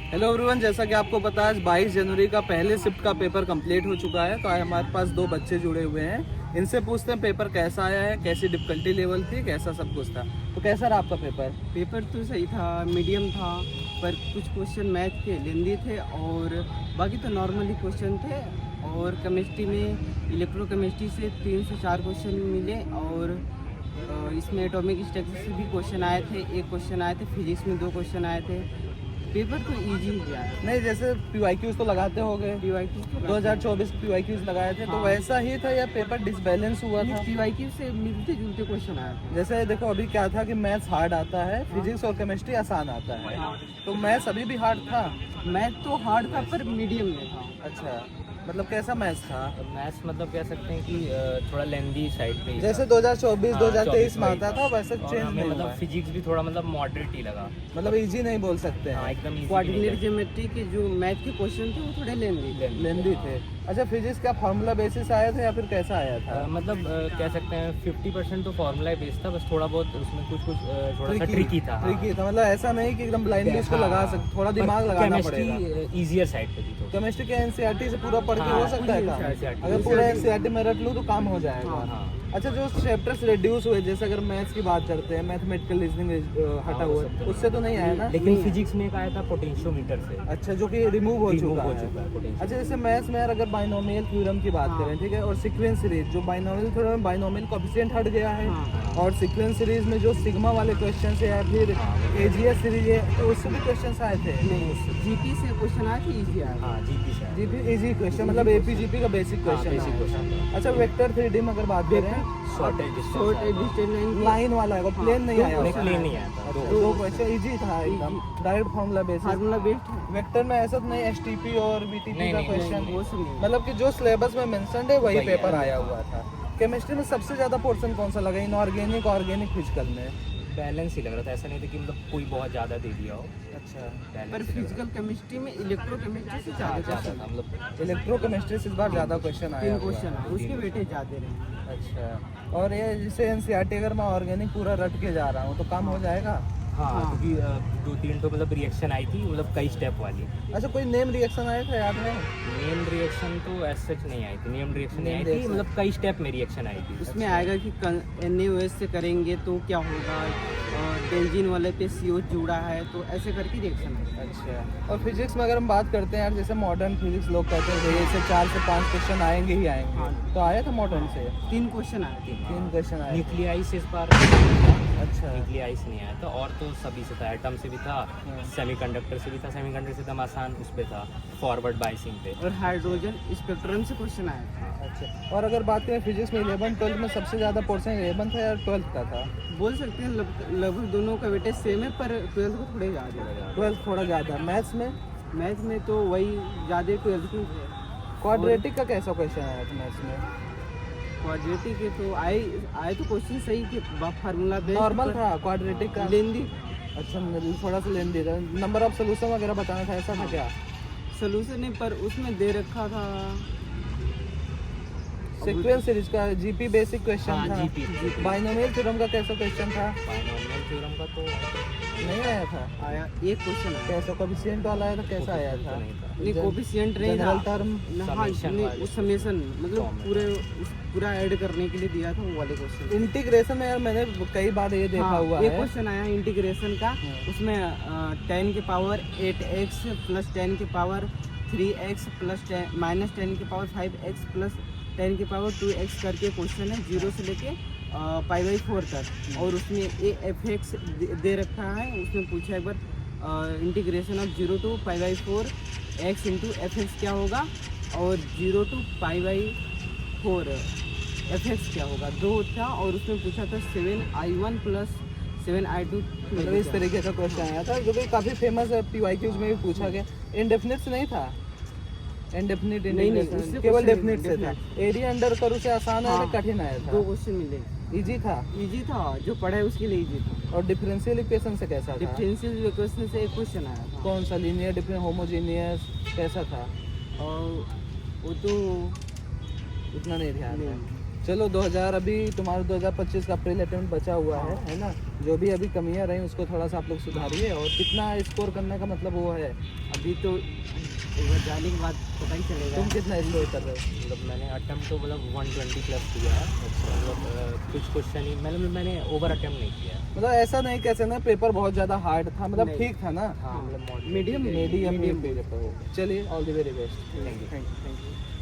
Hello everyone, जैसा कि आपको पता है 22 जनवरी का पहले शिफ्ट का पेपर कंप्लीट हो चुका है। तो आज हमारे पास 2 बच्चे जुड़े हुए हैं। इनसे पूछते हैं पेपर कैसा आया है, कैसी डिफिकल्टी लेवल थी, कैसा सब कुछ था। तो कैसा रहा आपका पेपर? पेपर तो सही था, मीडियम था, पर कुछ क्वेश्चन मैथ के लेंदी थे और बाकी तो नॉर्मली क्वेश्चन थे। और केमिस्ट्री में इलेक्ट्रोकेमिस्ट्री से 3 से 4 क्वेश्चन मिले और इसमें एटॉमिक स्ट्रक्चर से भी क्वेश्चन आए थे, 1 क्वेश्चन आए थे। फिजिक्स में 2 क्वेश्चन आए थे। पेपर तो इजी गया है। नहीं, जैसे PYQs तो लगाते हो गए, PYQ 2024 PYQs लगाए थे। तो हाँ। वैसा ही था या पेपर डिसबैलेंस हुआ था? PYQ से मिलते जुलते क्वेश्चन आए थे। जैसे देखो, अभी क्या था कि मैथ्स हार्ड आता है, फिजिक्स और केमिस्ट्री आसान आता है। हाँ। तो मैथ्स अभी भी हार्ड था? मैथ तो हार्ड था पर मीडियम में था। अच्छा, मतलब कैसा मैथ्स था? मैथ्स मतलब कह सकते हैं कि थोड़ा लेंदी साइड पे ही जैसे था। 2024 हाँ, 2023 में 24 आता था वैसे और चेंज हमें नहीं हुआ मतलब है। फिजिक्स भी थोड़ा मतलब मॉडरेट ही लगा। मतलब इजी नहीं बोल सकते हाँ, हैं, एकदम easy भी नहीं कोऑर्डिनेट लगा। ज्योमेट्री के जो मैथ के क्वेश्चन थे वो थोड़े लेंदी लेंदी थे। अच्छा, फिजिक्स का फार्मूला बेसिस आया था या फिर कैसा आया था? मतलब कह सकते हैं 50% तो फॉर्मूला बेस था, बस थोड़ा बहुत उसमें कुछ थोड़ा सा ट्रिकी था। ट्रिकी था, मतलब ऐसा नहीं कि एकदम ब्लाइंडली उसको लगा सकते, थोड़ा दिमाग लगाना पड़ेगा। केमिस्ट्री इजियर साइड पे थी तो। केमिस्ट्री के NCERT से पूरा पढ़ के हाँ, हो सकता है काम? NCERT अगर पूरा NCERT में रट लूँ तो काम हो जाएगा। हाँ। अच्छा, जो चैप्टर्स रिड्यूस हुए, जैसे अगर मैथ्स की बात करते हैं, मैथमेटिकल रीजनिंग हटा हुआ है, उससे तो नहीं आया ना? लेकिन फिजिक्स में एक आया था पोटेंशियोमीटर से। अच्छा, जो कि रिमूव हो चुका है। potential। अच्छा, जैसे मैथ्स में अगर बाइनोमियल थ्योरम की बात करें, ठीक है, और सीक्वेंस सीरीज, जो बाइनोमियल थ्योरम में बाइनोमियल कोएफिशिएंट हट गया है, और सीक्वेंस सीरीज में जो सिग्मा वाले क्वेश्चन है या फिर AGS सीरीज है, तो उससे भी क्वेश्चन आए थे? जीपी से क्वेश्चन आए थे, इजी आया। हाँ, जीपी से। जीपी इजी क्वेश्चन, मतलब APGP का बेसिक क्वेश्चन बेसिक क्वेश्चन। अच्छा, वेक्टर 3D में अगर बात करें, short short distance line line वाला है, वो प्लेन नहीं आया नहीं, उसमें। प्लेन नहीं आया था। अच्छा, दो क्वेश्चन इजी था एकदम, direct formula basis. Formula based है। वेक्टर में ऐसा तो नहीं STP और VTP नहीं, का नहीं, क्वेश्चन, वो सब नहीं। मतलब कि जो सिलेबस में मेंशन्ड है वही वही पेपर है। आया हुआ था। केमिस्ट्री में सबसे ज्यादा पोर्शन कौन सा लगा, इनऑर्गेनिक, ऑर्गेनिक, फिजिकल में? बैलेंस ही लग रहा था, ऐसा नहीं था कि मतलब कोई बहुत ज़्यादा दे दिया हो। अच्छा, पर बैलेंस ही लग फिजिकल केमिस्ट्री में इलेक्ट्रोकेमिस्ट्री से रहा ज़्यादा था। ज़्यादा क्वेश्चन था मतलब इलेक्ट्रोकेमिस्ट्री से इस बार ज्यादा क्वेश्चन आया 3 हुआ क्वेश्चन है। है, उसके वेटेज ज़्यादा रहे। अच्छा, और ये जैसे NCERT अगर मैं ऑर्गेनिक पूरा रट के जा रहा हूँ तो काम हो जाएगा? हाँ, क्योंकि 2-3 तो मतलब रिएक्शन आई थी, मतलब कई स्टेप वाली। अच्छा, कोई नेम रिएक्शन आया था याद नहीं? नेम रिएक्शन तो एज सच नहीं आई थी, नेम रिएक्शन नहीं आई थी, reaction। मतलब कई स्टेप में रिएक्शन आई थी। उसमें आएगा कि NaOH से करेंगे तो क्या होगा, बेंजीन वाले पे CO जुड़ा है, तो ऐसे करके रिएक्शन है। अच्छा, और फिजिक्स में अगर हम बात करते हैं यार, जैसे मॉडर्न फिजिक्स लोग कहते हैं भैया इससे 4 से 5 क्वेश्चन आएंगे ही आएंगे, हाँ। तो आया था मॉडर्न से? 3 क्वेश्चन आए थे। 3 क्वेश्चन आए थे। न्यूक्लियाइस इस बार अच्छा, न्यूक्लियाइस नहीं आया था, और तो सभी से था, एटम से भी था, हाँ। सेमीकंडक्टर से भी था। सेमीकंडक्टर से एकदम आसान उस पे था, फॉरवर्ड बाइसिंग पे। और हाइड्रोजन स्पेक्ट्रम से क्वेश्चन आया था। अच्छा, और अगर बात करें फिजिक्स में 11 12 में सबसे ज़्यादा पोर्शन 11 था या 12 का था? बोल सकते हैं लगभग दोनों का वेटेज सेम है, पर 12 को थोड़े ज़्यादा है। 12 थोड़ा ज़्यादा। मैथ्स में मैथ में तो वही ज़्यादा 12 की है। क्वाड्रेटिक का कैसा क्वेश्चन आया था मैथ्स में? क्वाड्रेटिक के तो आए तो क्वेश्चन सही कि फार्मूला नॉर्मल था क्वाड्रेटिक का? लेंदी अच्छा, थोड़ा सा लेंदी था। नंबर ऑफ सोल्यूशन वगैरह बताना था, ऐसा था क्या? सोल्यूशन नहीं, पर उसमें दे रखा था सीक्वेंस सीरीज का GP बेसिक क्वेश्चन हाँ, था। GP। बाइनोमियल थ्योरम का कैसा क्वेश्चन था? बाइनोमियल थ्योरम का तो नहीं आया था? आया, एक क्वेश्चन आया। कैसा कोएफिशिएंट वाला आया था, कैसा आया था? नहीं था। नहीं, कोफिशिएंट नहीं था। General term? हाँ, Summation नहीं, वाले। उस समेशन मतलब Summation। पूरा ऐड करने के लिए दिया था वो वाले क्वेश्चन। इंटीग्रेशन में यार मैंने कई बार ये देखा हुआ एक है। क्वेश्चन आया इंटीग्रेशन का, उसमें 10 के पावर 8x प्लस 10 के पावर 3x प्लस माइनस 10 के पावर 5x प्लस 10 के पावर 2x करके क्वेश्चन है, 0 से लेके π/4 तक। और उसमें AFX दे रखा है। उसमें पूछा एक बार integration of 0 to π/4 x into FX क्या होगा, और 0 to π/4 FX क्या होगा, 2 था। और उसमें पूछा था 7I1 प्लस 7I2। मतलब इस तरीके का क्वेश्चन आया था, जो कि काफी फेमस है, PYQs में भी पूछा गया। इनडेफिनिट से नहीं था? इनडेफिनिट नहीं, इंटीग्रेशन उससे केवल question डेफिनिट से था। एरिया अंडर करू से आसान है या हाँ। कठिन आया 2 था? क्वेश्चन मिले, इजी था। इजी था, जो पढ़ा है उसके लिए इजी था। और डिफरेंशियल इक्वेशन से कैसा था? डिफरेंशियल इक्वेशन से एक क्वेश्चन आया था, कौन सा, लीनियर, डिफरेंट, होमोजेनियस, कैसा था? और वो तो उतना नहीं ध्यान है। नहीं। चलो 2000 अभी तुम्हारा 2025 का अप्रैल अटेम्प्ट बचा हुआ है ना? जो भी अभी कमियां रही उसको थोड़ा सा आप लोग सुधारिए। और कितना स्कोर करने का मतलब वो है, अभी तो एक बार जाने के बाद पता ही चलेगा। तुम कितना स्कोर कर रहे हो? मतलब मैंने अटेम्प्ट तो मतलब 120 प्लस किया है। मतलब कुछ क्वेश्चन ही मैंने ओवर अटेम्प्ट नहीं किया है। मतलब ऐसा नहीं कैसे ना पेपर बहुत ज़्यादा हार्ड था, मतलब नहीं। ठीक था ना? हाँ मतलब मीडियम मीडियम पेपर हो। चलिए all the very best. Thank you. Thank you.